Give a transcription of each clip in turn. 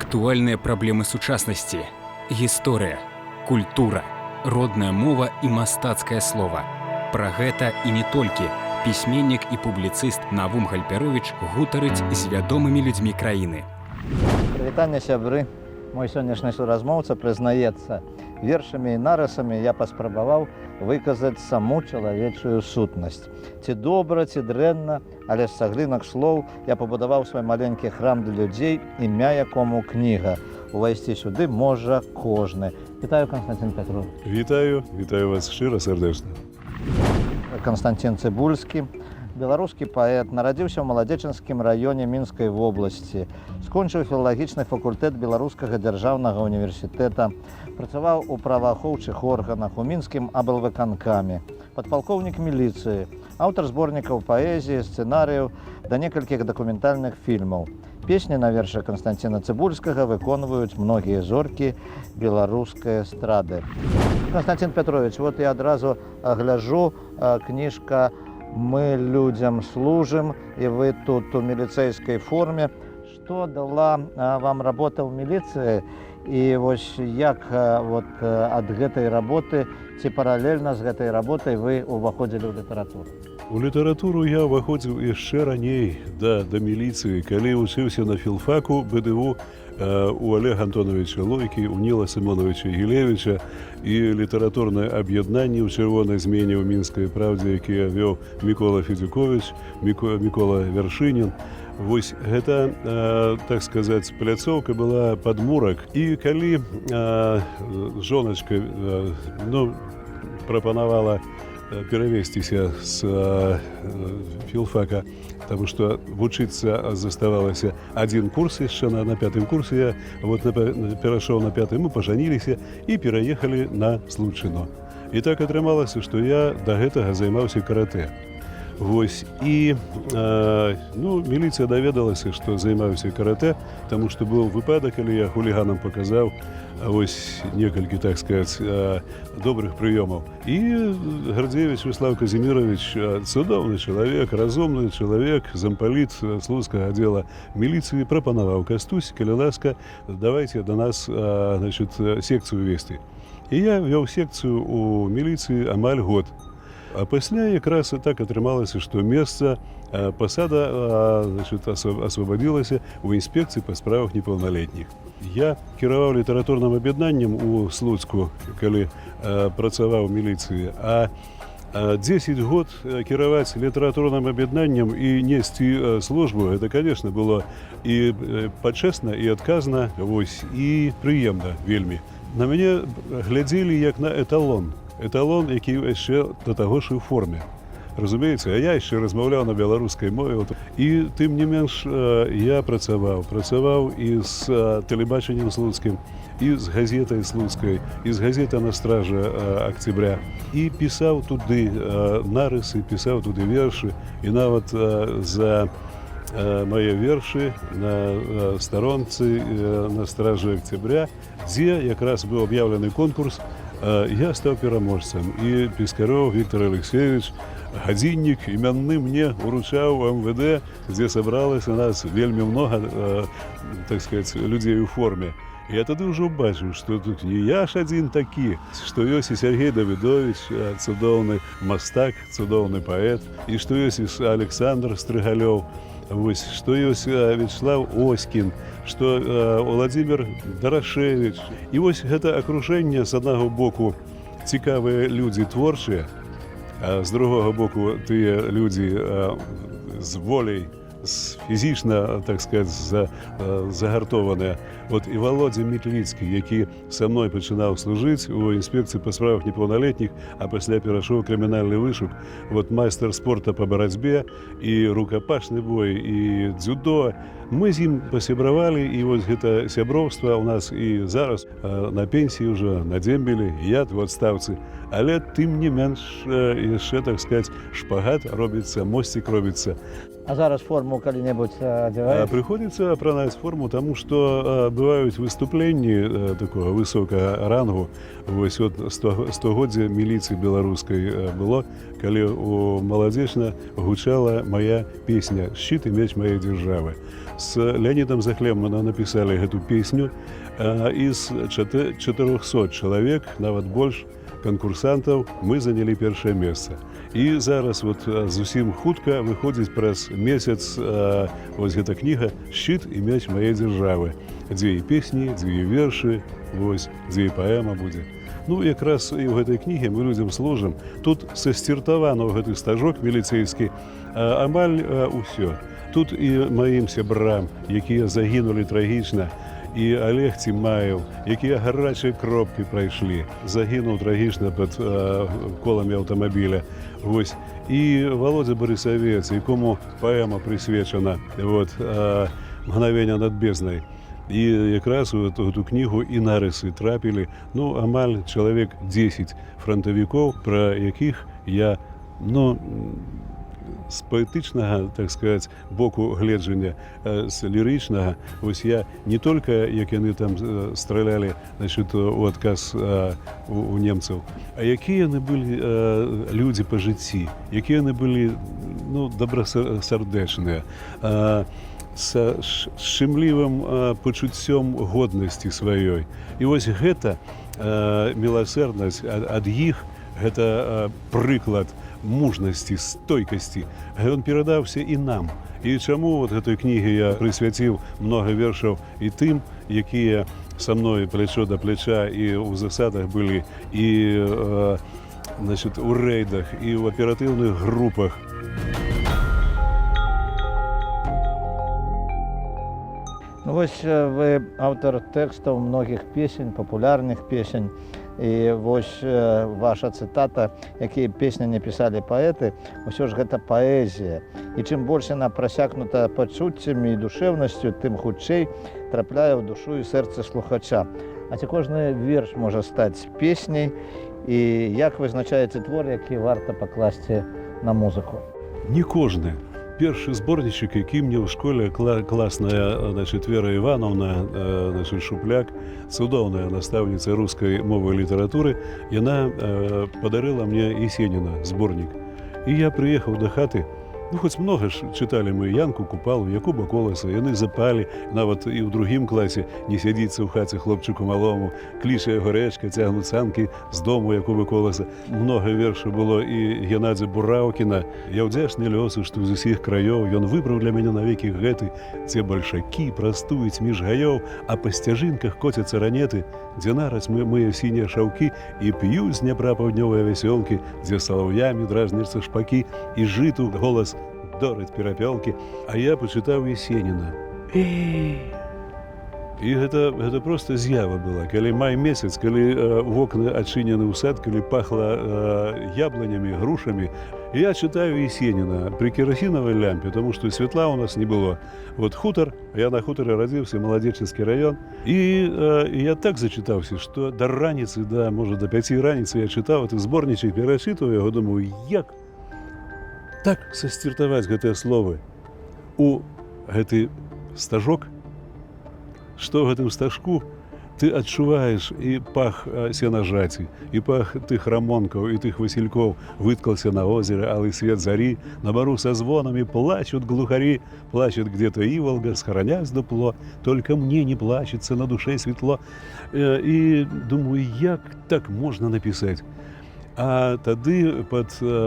Актуальныя праблемы сучаснасці, гісторыя, культура, родная мова і мастацкае слова. Пра гэта і не толькі пісьменнік і публіцыст Навум Гальперовіч гутарыць з вядомымі людзьмі краіны. Прывітанне, сябры. Мой сённяшні суразмоўца прызнаецца, вершамі і нарысамі я паспрабаваў выказаць саму чалавечую сутнасць. Ці добра, ці дрэнна, але з цаглінак слоў я пабудаваў свой маленькі храм для людзей, імя якому кніга. Увайсці сюды можа кожны. Вітаю, Константин Петрович. Вітаю вас шчыра, сардэчна. Константин Цыбульскі, беларускі паэт, нарадзіўся ў Маладзечынскім раёне Мінскай вобласці, скончыў філалагічны факультэт Беларускага дзяржаўнага універсітэта, працаваў у праваахоўчых органах, у мінскім аблвыканкаме, падпалкоўнік міліцыі, аўтар зборнікаў паэзіі, сцэнарыяў да некалькіх дакументальных фільмаў. Песні на вершы Константина Цыбульскага выконваюць многія зоркі беларускай эстрады. Константин Петрович, вот я адразу гляжу, кніжка «Мы людям служим», и вы тут у милицейской форме. Что дала вам работа в милиции? И вось як вот ад гэтай работы, ці паралельна з гэтай работай вы уваходзілі ў літаратуру? У літаратуру я ўваходзіў яшчэ раней да міліцыі, калі вучыўся на філфаку БДУ у Олега Антоновича Лойкі, у Ніла Сымоновича Гілевіча і літаратурнае аб'яднанне ў чырвонай змене ў Мінскай правдзе, якія вёў Мікола Федзюкович, Мікола Вяршынін. Вось гэта, так сказаць, пляцоўка была падмурак. І калі жоначка прапанавала перавесціся з філфака, таму што вучыцца заставалася адзін курс яшчэ на пятым курсе. Я перайшоў на пяты, мы пажаніліся і пераехалі на Случыно. І так атрымалася, што я да гэтага займаўся каратэ. Вось, і міліцыя даведалася, што займаюся каратэ, таму што быў выпадак, калі я хуліганам паказаў вось некалькі, так сказаць, добрых прыёмаў. І Гардзевіч Вячеслав Казімірович, цудоўны чалавек, разумны чалавек, зампаліт слуцкага аддзела міліцыі, прапанаваў: Кастусь, калі ласка, давайце да нас, секцыю весці. І я вёў секцыю ў міліцыі амаль год. А пасля якраз так атрымалася, што месца, пасада асвабадзілася ў інспекцыі па справах непаўналетніх. Я кіраваў літаратурным аб'яднаннем у Слуцку, калі працаваў у міліцыі, а 10 год кіраваць літаратурным аб'яднаннем і несці службу, гэта, конечно, было і пачэсна, і адказна, вось, і прыемна вельмі. На мяне глядзелі як на эталон, які яшчэ да таго ж і ў форме. Разумееце, а я яшчэ размаўляў на беларускай мове. І тым не менш я працаваў і з тэлебачаннем слуцкім, і з газетай слуцкай, і з газетай «На страже октября». І пісаў туды нарысы, пісаў туды вершы, і нават за мае вершы на старонцы «На страже октября», дзе якраз быў аб'яўлены конкурс, я стаў пераможцам. І Піскарёў Віктор Алексеевич гадзіннік імянны мне уручаў у МВД, дзе сабралася нас вельмі многа, так сказаць, людзей у форме. Я тады ўжо бачыў, што тут не я ж адзін такі, што ёсць і Сергей Давідович, цудоўны мастак, цудоўны паэт, і што ёсць і Александр Стрыгалёў, вось, што ёсць Вячеслав Оськін, што Владимир Дарашевич. І вось гэта акружэнне, з аднаго боку, цікавыя людзі творчыя, а з другога боку, тыя людзі з воляй, фізічна, так сказаць, загартованыя. От і Володя Мітліцкі, які са мной пачынаў служыць у інспекцыі па справах непаўналетніх, а пасля перайшоў крымінальны вышук, вот майстар спорта па барацьбе, і рукапашны бой, і дзюдо. Мы з ім пасябравалі, і вось гэта сяброўства ў нас і зараз на пенсіі ўжо, на дзембелі, я в адстаўцы. Але тым не менш яшчэ, так сказаць, шпагат робіцца, мосцік робіцца. А зараз форму форму калі-небудзь адзяваеце? Приходится апранаць форму, тому что бываюць выступленні такого высокага рангу. Вось от 100годдзе міліцыі беларускай было, калі у маладзечна гучала моя песня «Щит и меч моей державы». С Леонидом Захлемманом написали гэту песню. Из 400 чалавек, нават больш, конкурсантаў, мы занялі першае месца. І зараз вот зусім хутка выходзіць праз месяц вось гэта кніга «Щит и меч моей державы», дзе і песні, дзе і вершы, вось, дзе і паэма будзе. Ну, якраз і ў гэтай кніге мы людзям служым. Тут сасціртавана ў гэты стажок міліцэйскі амаль усё. Тут і маім сябрам, якія загінулі трагічна, і Олег Цімаев, якія гарачыя кропкі прайшлі, загінуў трагічна пад коламі аўтамабіля. Вось. І Володя Борисавец, якому паэма прысвечана «Мгновення над безднай». І якраз у эту кнігу і нарысы трапілі, ну, амаль чалавек 10 фронтавікоў, пра якіх я, ну, з паэтычнага, так сказаць, боку гледжання, з лірычнага, вось я не толькі, як яны там стралялі, значит, у адказ у немцаў, а якія яны былі людзі па жыцці, якія яны былі, ну, добрасардэчныя, з шчымлівым пачуццём годнасці сваёй. І вось гэта міласэрнасць ад іх, гэта прыклад мужнасці, стойкасці. Ён перадаўся і нам. І чаму вот гэтай кнігі я прысвяціў многа вершаў і тым, якія са мной плячо да пляча і ў засадах былі, і значит, у рэйдах, і ў аператыўных групах. Ну, вось вы аўтар тэкстаў многіх песень, папулярных песень. І вось ваша цытата, якія песні не пісалі паэты, усё ж гэта паэзія. І чым больш яна прасякнута пачуццямі і душэўнасцю, тым хутчэй трапляе ў душу і сэрца слухача. А ці кожны верш можа стаць песняй? І як вызначаеце твор, які варта пакласці на музыку? Не кожны. Першы зборнічак, які мне ў школе класная, значит, Вера Івановна, значит, Шупляк, цудоўная настаўніца рускай мовы і літаратуры, яна падарыла мне Есеніна зборнік. І я прыехаў да хаты. Ну, хоць многа ж чыталі мы Янку Купалу, Якуба Коласа, яны запалі, нават і ў другім класе не сядзіцца ў хаце хлопчыку малому, кліча яго рэчка, цягнуць санкі з дому Якуба Коласа. Многа вершаў было і Геннадзя Бураўкіна. Я ўдзячны лёсу, што з усіх краёў ён выбраў для мяне навекі гэты, дзе бальшакі прастуюць між гаёў, а па сцяжынках коцяцца ранеты, дзе нараць мые сінія шаўкі і п'юць з Дняпра паўднёвыя вясёлкі, дзе салаўямі дражняцца шпакі і жыту голас дорыць перапёлкі. А я пачытаў Есеніна. І гэта проста з'ява была. Калі май месяц, калі вокны адчынены ў сад, калі пахла яблынямі, грушамі, я чытаю Есеніна пры керасінавай лямпе, тому што святла ў нас не было. Вот хутар, я на хутары радзіўся, Маладзечынскі раён, і я так зачытаўся, што да раніцы, можа, да 5 раніцы я чытаў гэты зборнічак, перачытваў яго, думаю, як так сасціртаваць гэтыя словы у гэты стажок, што ў гэтым стажку ты адчуваеш і пах сенажаці, і пах тых рамонкаў, і тых васількоў. Выткался на озере алый свет зари, на бару со звонами плачут глухари, плачет где-то иволга, схоронясь дупло, только мне не плачется, на душе светло. І думаю, як так можна напісаць? А тады,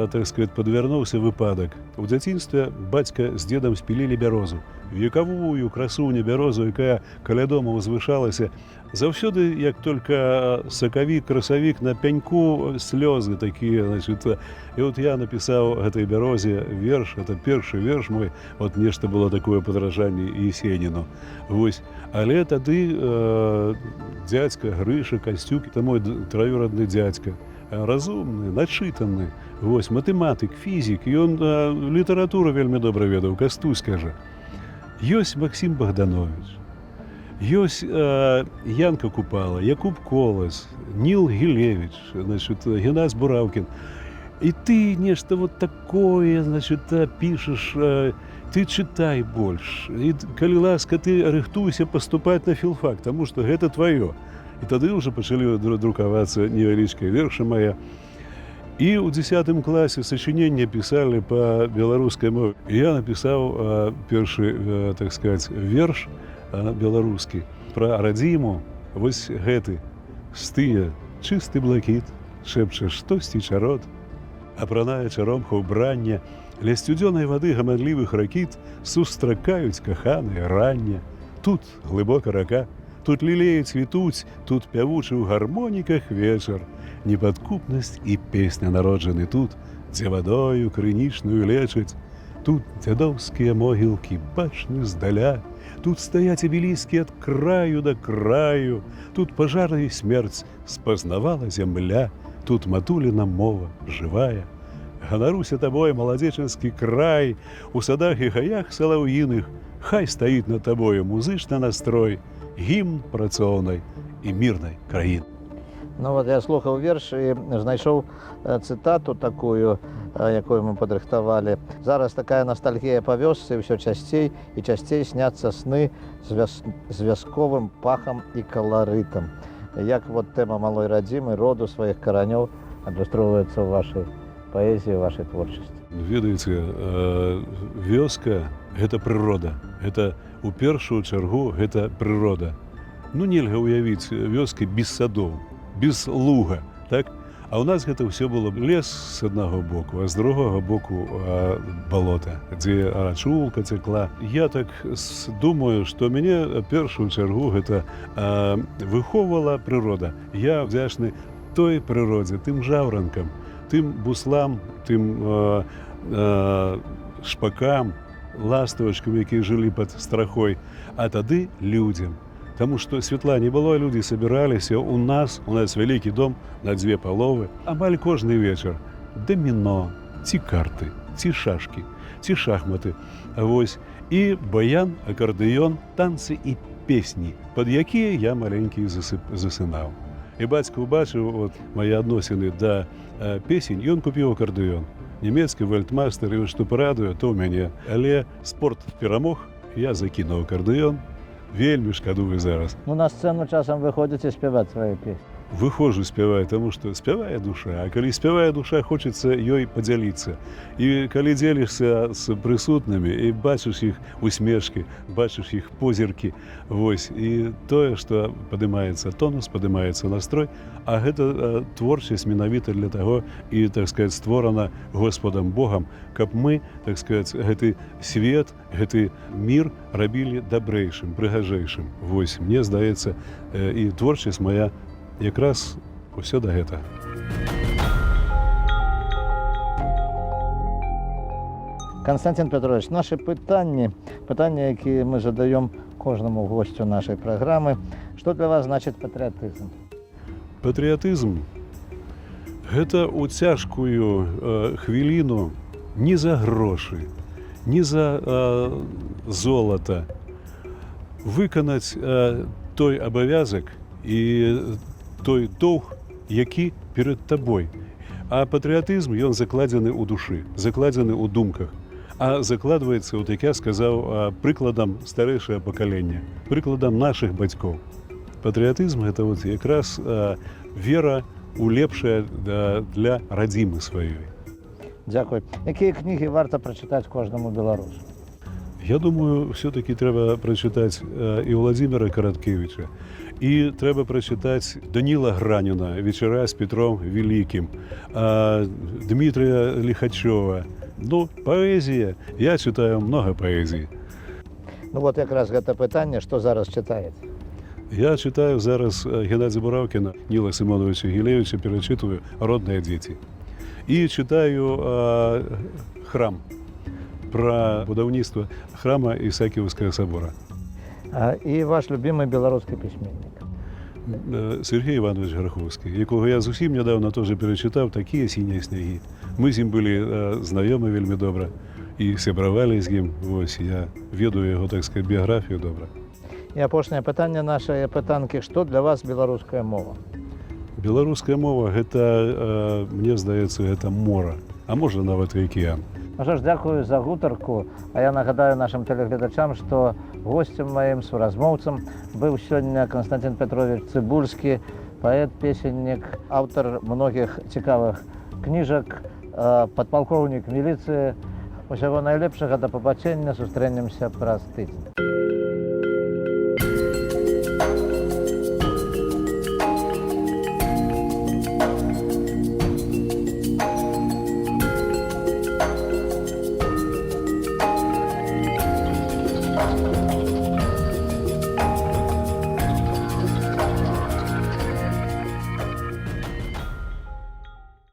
так сказать, подвярнуўся выпадак. У дзяцінстве бацька з дзедам спілілі бярозу. Векавую красуню бярозу, якая каля дома узвышалася. Заўсёды, як только сакавік, красавік на пяньку, слёзы такія, значит. І от я напісаў гэтай бярозе верш, это першы верш мой, от нешта было такое падражанне Есеніну. Вось. Але тады дзядзька Грыша Касцюк, это мой траюрадны дзядзька, разумны, начытаны, вось, матэматык, фізік, ён літаратуру вельмі добра ведаў, Кастусь кажа. Ёсць Максім Богданович, ёсць Янка Купала, Якуб Колас, Ніл Гілевіч, значит, Геннадзь Бураўкін. І ты нешта вот такое, значит, пішаш ты читай больш. І калі ласка, ты рыхтуйся паступаць на філфак, таму што гэта тваё. І тады ўжо пачалі друкавацца невялічкія вершы мае. І ў 10 класе сачынення пісалі па беларускай мове. Я напісаў першы, так сказаць, верш беларускі пра радзіму. Вось гэты стые чысты блакіт, шэпча штосьці чарот, апранае чаромха ўбрання, ля сцюдзёнай вады гаманлівых ракіт сустракаюць каханыя рання. Тут глыбока рака, тут лілеі цвітуць, тут пявучы ў гармоніках вечар. Непадкупнасць і песня народжаны тут, дзе вадою крынічную лечаць. Тут дзядоўскія могілкі бачны здаля, тут стаяць абеліскі ад краю да краю, тут пажар і смерць спазнавала зямля, тут матуліна мова жывая. Ганаруся табой, маладзечанскі край, у садах і гаях салаўіных, хай стаіць над табою музычны настрой, гімн працоўнай і мірнай краіны. Ну вот я слухаў верш і знайшоў цытату такую, якую мы падрыхтавалі. Зараз такая ностальгія па вёсцы, ўсё часцей і часцей сняцца сны з вясковым пахам і каларытам. Як вот тэма малой радзімы, роду сваіх каранёў адлюстроўваецца ў вашай паэзіі, вашай творчасці? Ведаеце, вёска – гэта прырода. Гэта у першую чаргу гэта прырода. Ну нельга ўявіць вёскі без садоў, без луга, так? А ў нас гэта ўсё было лес з аднаго боку, а з другога боку балота, дзе рачулка цякла. Я так думаю, што мяне першую чаргу гэта выхоўвала прырода. Я вдзячны той прыродзе, тым жаўранкам, тым буслам, тым шпакам, ластавачкам, якія жылі пад страхой, а тады людзям. Таму што святла не было, людзі сабіраліся. У нас вялікі дом на 2 паловы. Амаль кожны вечар даміно, ці карты, ці шашкі, ці шахматы. Вось. І баян, акардэён, танцы і песні, пад якія я маленькі засынаў. І бацька ўбачыў вот, мае адносіны да песень, і ён купіў акардэён. Нямецкі вальтмастер, і што парадуе, то ў мяне. Але спорт перамог, я закінуў акардэён. Вельмі шкадую зараз. Ну, на сцэну часам выходзіце спяваць свае песні. Выхожу спяваць, таму што спявае душа, а калі спявае душа, хочацца ёй падзяліцца. І калі дзелішся з прысутнымі і бачыш іх усмешкі, бачыш іх позіркі, вось, і тое, што падымаецца тонус, падымаецца настрой, а гэта творчасць менавіта для таго і, так сказаць, створана Господам Богам, каб мы, так сказаць, гэты свет, гэты мір рабілі дабрэйшым, прыгажэйшым. Вось, мне здаецца, і творчасць моя якраз усё да гэта. Константин Петрович, наши пытанні, якія мы задаём кожнаму госцю нашай праграмы. Што для вас значыць патрыятызм? Патрыятызм – гэта ў цяжкую хвіліну не за грошы, не за золата выканаць той абавязак і той доўг, які перад табой. А патрыятызм, ён закладзены ў душы, закладзены ў думках. А закладваецца, от як я сказаў, прыкладам старэйшае пакаленне, прыкладам нашых бацькоў. Патрыятызм – гэта вот якраз вера ў лепшае для радзімы сваёй. Дзякуй. Якія кнігі варта прачытаць кожнаму беларусу? Я думаю, все-таки трэба прачытаць і Владзіміра Караткевіча, і трэба прачытаць Даніла Граніна «Вечара з Петром Великим», Дмітрія Лихачёва. Ну, паэзія. Я читаю много паэзіі. Ну вот якраз гэта пытанне, што зараз чытаеце? Я читаю зараз Геннадзя Буравкіна, Ніла Симоновича Гілевича, перачытваю «Родныя дзеці». І читаю «Храм», про будаўніцтва храма Ісакіўскага собора. І ваш любимый беларускі пісьменнік? Сергей Іванович Гарахоўскі, якога я зусім нядаўна тоже перачытаў, «Такія сінія снягі». Мы з ім былі знаёмы вельмі добра і сябравалі з ім. Вось, я ведаю яго, так сказать, біяграфію добра. І апошняе пытанне нашай пытанкі. Што для вас беларуская мова? Беларуская мова – гэта, мне здаецца, гэта мора, а можа нават і акіян. Що ж, дякую за гутарку. А я нагадаю нашим телеглядачам, що гостем моїм, суразмовцем був сьогодні Константин Петрович Цибульський, поэт, песенник, автор многих цікавих книжок, подполковник міліції. Усього найлепшого, до побачення, зустрінемося праз тиждень.